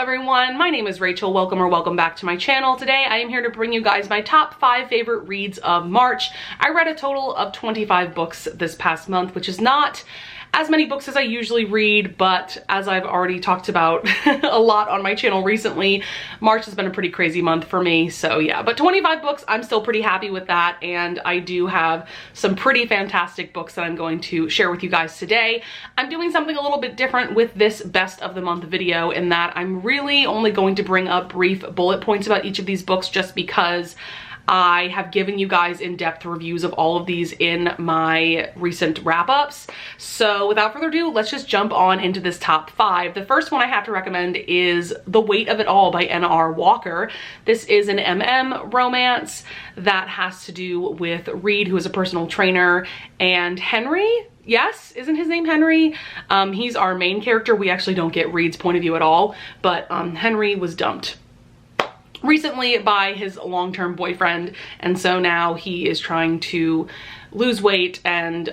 everyone, my name is Rachel. Welcome back to my channel. Today I am here to bring you guys my top 5 favorite reads of March. I read a total of 25 books this past month, which is not as many books as I usually read, but as I've already talked about a lot on my channel recently, March has been a pretty crazy month for me, so yeah. But 25 books, I'm still pretty happy with that, and I do have some pretty fantastic books that I'm going to share with you guys today. I'm doing something a little bit different with this best of the month video in that I'm really only going to bring up brief bullet points about each of these books just because I have given you guys in-depth reviews of all of these in my recent wrap-ups. So without further ado, let's just jump on into this top 5. The first one I have to recommend is The Weight of It All by N.R. Walker. This is an MM romance that has to do with Reed, who is a personal trainer, and Henry. Yes, isn't his name Henry? He's our main character. We actually don't get Reed's point of view at all, but Henry was dumped recently by his long-term boyfriend, and so now he is trying to lose weight and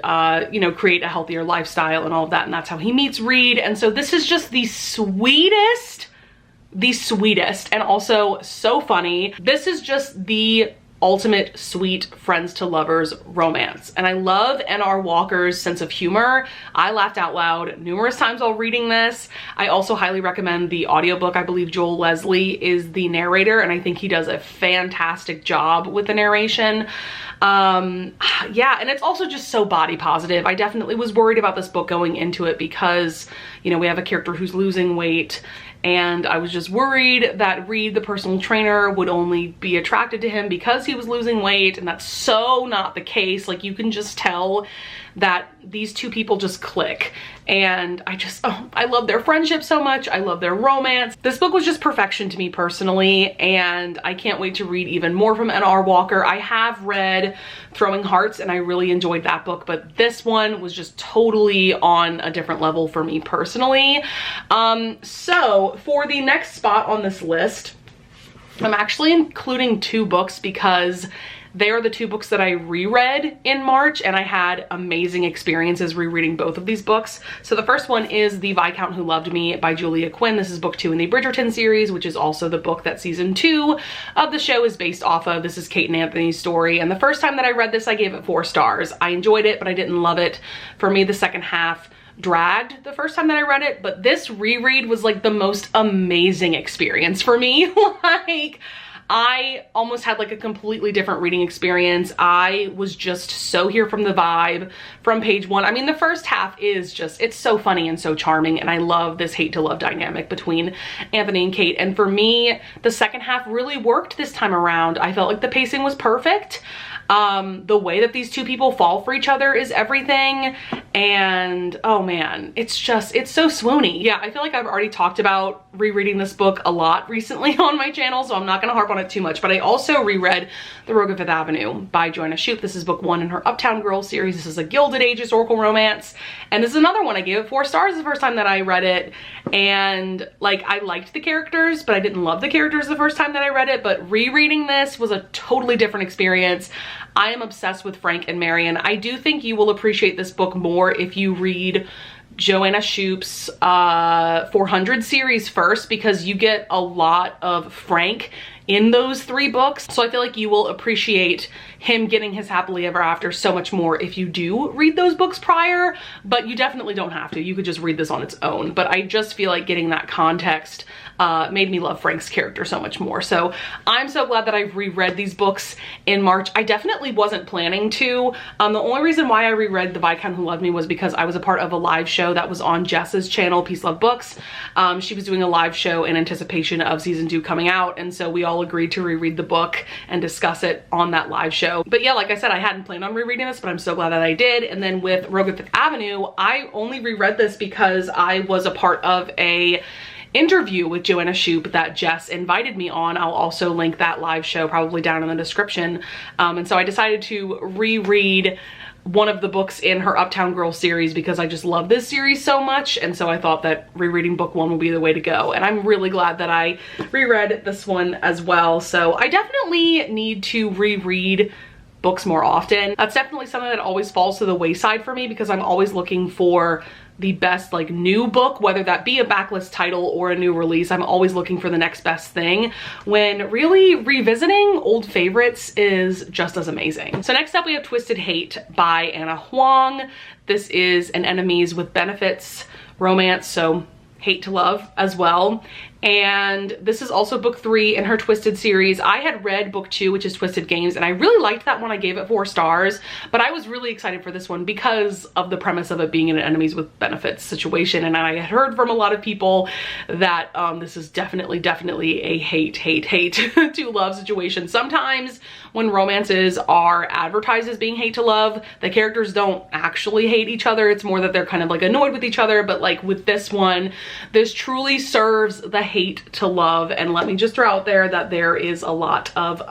you know, create a healthier lifestyle and all of that, and that's how he meets Reed. And so this is just the sweetest and also so funny. This is just the ultimate sweet friends to lovers romance, and I love N.R. Walker's sense of humor. I laughed out loud numerous times while reading this. I also highly recommend the audiobook. I believe Joel Leslie is the narrator, and I think he does a fantastic job with the narration. Yeah, and it's also just so body positive. I definitely was worried about this book going into it because, you know, we have a character who's losing weight, and I was just worried that Reed, the personal trainer, would only be attracted to him because he was losing weight, and that's so not the case. Like, you can just tell that these two people just click, and I love their friendship so much. I love their romance. This book was just perfection to me personally, and I can't wait to read even more from N.R. Walker. I have read Throwing Hearts, and I really enjoyed that book, but this one was just totally on a different level for me personally. So for the next spot on this list, I'm actually including 2 books because they are the 2 books that I reread in March, and I had amazing experiences rereading both of these books. So the first one is The Viscount Who Loved Me by Julia Quinn. This is book 2 in the Bridgerton series, which is also the book that season 2 of the show is based off of. This is Kate and Anthony's story, and the first time that I read this, I gave it 4 stars. I enjoyed it, but I didn't love it. For me, the second half dragged the first time that I read it, but this reread was like the most amazing experience for me. Like, I almost had like a completely different reading experience. I was just so here from the vibe from page 1. I mean, the first half is just, it's so funny and so charming, and I love this hate to love dynamic between Anthony and Kate. And for me, the second half really worked this time around. I felt like the pacing was perfect. The way that these two people fall for each other is everything, and oh man, it's so swoony. Yeah, I feel like I've already talked about rereading this book a lot recently on my channel, so I'm not gonna harp on it too much, but I also reread The Rogue of Fifth Avenue by Joanna Shoup. This is book 1 in her Uptown Girl series. This is a Gilded Age historical romance, and this is another one. I gave it 4 stars the first time that I read it, and like, I liked the characters, but I didn't love the characters the first time that I read it, but rereading this was a totally different experience. I am obsessed with Frank and Marion. I do think you will appreciate this book more if you read Joanna Shoup's 400 series first, because you get a lot of Frank in those 3 books. So I feel like you will appreciate him getting his happily ever after so much more if you do read those books prior, but you definitely don't have to. You could just read this on its own. But I just feel like getting that context made me love Frank's character so much more. So I'm so glad that I've reread these books in March. I definitely wasn't planning to. The only reason why I reread The Viscount Who Loved Me was because I was a part of a live show that was on Jess's channel, Peace Love Books. She was doing a live show in anticipation of season 2 coming out, and so we all agreed to reread the book and discuss it on that live show. But yeah, like I said, I hadn't planned on rereading this, but I'm so glad that I did. And then with Rogue of Fifth Avenue, I only reread this because I was a part of a interview with Joanna Shoup that Jess invited me on. I'll also link that live show probably down in the description. And so I decided to reread one of the books in her Uptown Girl series because I just love this series so much, and so I thought that rereading book 1 would be the way to go, and I'm really glad that I reread this one as well. So I definitely need to reread books more often. That's definitely something that always falls to the wayside for me because I'm always looking for the best like new book, whether that be a backlist title or a new release. I'm always looking for the next best thing, when really revisiting old favorites is just as amazing. So next up we have Twisted Hate by Anna Huang. This is an enemies with benefits romance, so hate to love as well. And this is also book 3 in her Twisted series. I had read book 2, which is Twisted Games, and I really liked that one. I gave it 4 stars, but I was really excited for this one because of the premise of it being an enemies with benefits situation. And I had heard from a lot of people that this is definitely a hate to love situation. Sometimes when romances are advertised as being hate to love, the characters don't actually hate each other. It's more that they're kind of like annoyed with each other. But like with this one, this truly serves the hate to love. And let me just throw out there that there is a lot of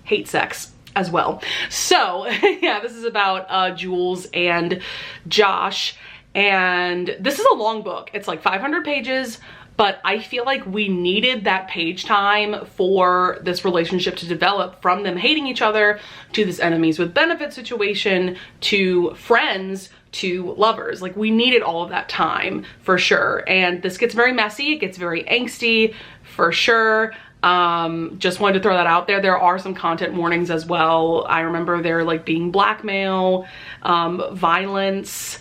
hate sex as well. So yeah, this is about Jules and Josh, and this is a long book. It's like 500 pages, but I feel like we needed that page time for this relationship to develop, from them hating each other to this enemies with benefit situation to friends to lovers. Like, we needed all of that time for sure. And this gets very messy. It gets very angsty for sure. Just wanted to throw that out there. There are some content warnings as well. I remember there like being blackmail, violence,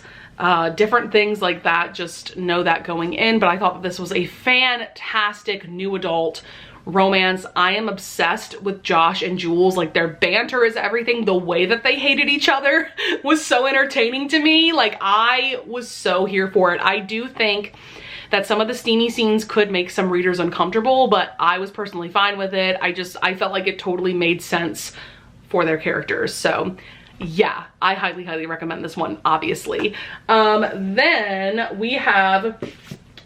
different things like that. Just know that going in. But I thought that this was a fantastic new adult romance. I am obsessed with Josh and Jules. Like, their banter is everything. The way that they hated each other was so entertaining to me. Like, I was so here for it. I do think that some of the steamy scenes could make some readers uncomfortable, but I was personally fine with it. I felt like it totally made sense for their characters. So yeah, I highly recommend this one, obviously. Then we have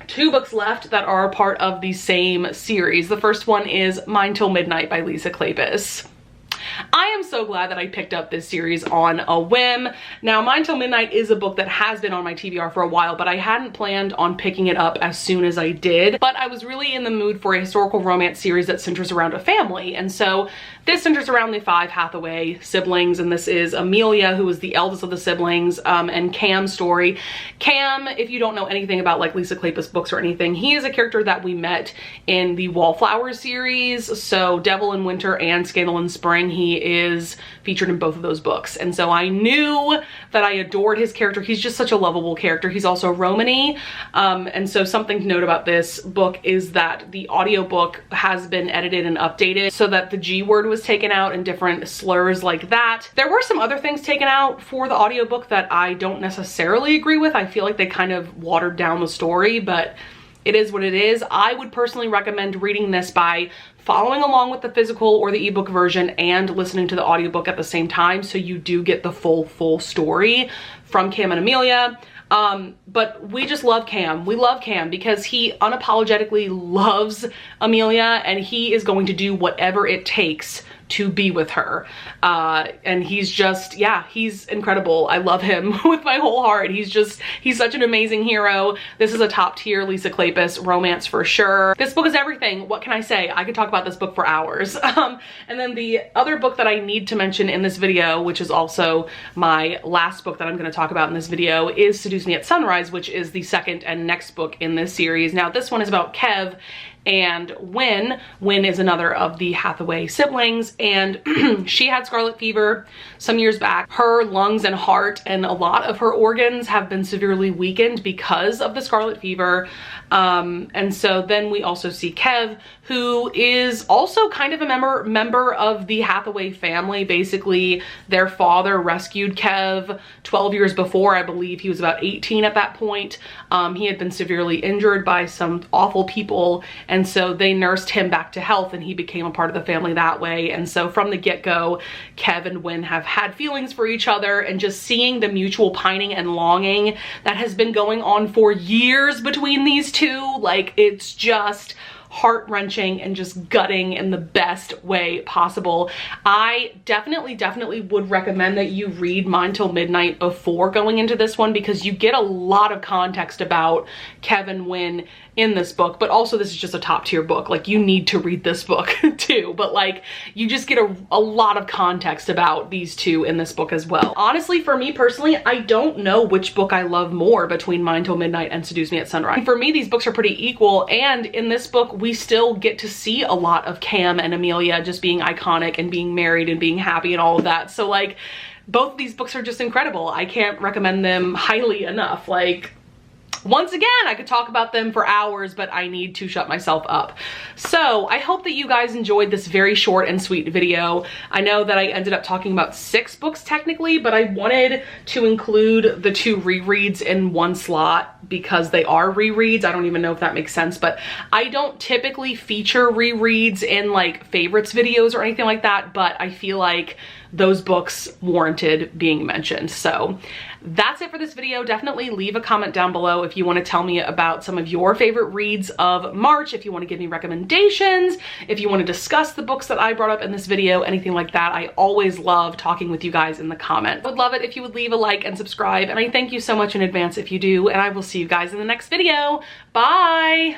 2 books left that are part of the same series. The first one is Mine Till Midnight by Lisa Kleypas. I am so glad that I picked up this series on a whim. Now, Mine Till Midnight is a book that has been on my TBR for a while, but I hadn't planned on picking it up as soon as I did. But I was really in the mood for a historical romance series that centers around a family. And so this centers around the 5 Hathaway siblings, and this is Amelia, who is the eldest of the siblings, and Cam's story. Cam, if you don't know anything about like Lisa Kleypas books or anything, he is a character that we met in the Wallflowers series. So Devil in Winter and Scandal in Spring, he is featured in both of those books. And so I knew that I adored his character. He's just such a lovable character. He's also Romany. And so something to note about this book is that the audiobook has been edited and updated so that the G word was taken out and different slurs like that. There were some other things taken out for the audiobook that I don't necessarily agree with. I feel like they kind of watered down the story, but it is what it is. I would personally recommend reading this by following along with the physical or the ebook version and listening to the audiobook at the same time, so you do get the full story from Cam and Amelia. But we just love Cam. We love Cam because he unapologetically loves Amelia, and he is going to do whatever it takes to be with her. And he's just, yeah, he's incredible. I love him with my whole heart. He's such an amazing hero. This is a top tier Lisa Kleypas romance for sure. This book is everything. What can I say? I could talk about this book for hours. And then the other book that I need to mention in this video, which is also my last book that I'm going to talk about in this video, is Seduce Me at Sunrise, which is the second and next book in this series. Now, this one is about Kev and Wynn. Wynn is another of the Hathaway siblings, and she had scarlet fever some years back. Her lungs and heart and a lot of her organs have been severely weakened because of the scarlet fever. And so then we also see Kev, who is also kind of a member of the Hathaway family. Basically, their father rescued Kev 12 years before. I believe he was about 18 at that point. He had been severely injured by some awful people, and so they nursed him back to health, and he became a part of the family that way. And so from the get-go, Kev and Wynn have had feelings for each other, and just seeing the mutual pining and longing that has been going on for years between these two, like, it's just heart-wrenching and just gutting in the best way possible. I definitely would recommend that you read Mine Till Midnight before going into this one, because you get a lot of context about Kev and Wynn in this book, but also this is just a top tier book. Like, you need to read this book too, but like, you just get a lot of context about these two in this book as well. Honestly, for me personally, I don't know which book I love more between Mine Till Midnight and Seduce Me at Sunrise. For me, these books are pretty equal, and in this book, we still get to see a lot of Cam and Amelia just being iconic and being married and being happy and all of that. So like, both of these books are just incredible. I can't recommend them highly enough. Like, once again, I could talk about them for hours, but I need to shut myself up. So I hope that you guys enjoyed this very short and sweet video. I know that I ended up talking about 6 books technically, but I wanted to include the 2 rereads in one slot because they are rereads. I don't even know if that makes sense, but I don't typically feature rereads in like favorites videos or anything like that, but I feel like those books warranted being mentioned. So that's it for this video. Definitely leave a comment down below if you want to tell me about some of your favorite reads of March, if you want to give me recommendations, if you want to discuss the books that I brought up in this video, anything like that. I always love talking with you guys in the comments. I would love it if you would leave a like and subscribe, and I thank you so much in advance if you do, and I will see you guys in the next video. Bye!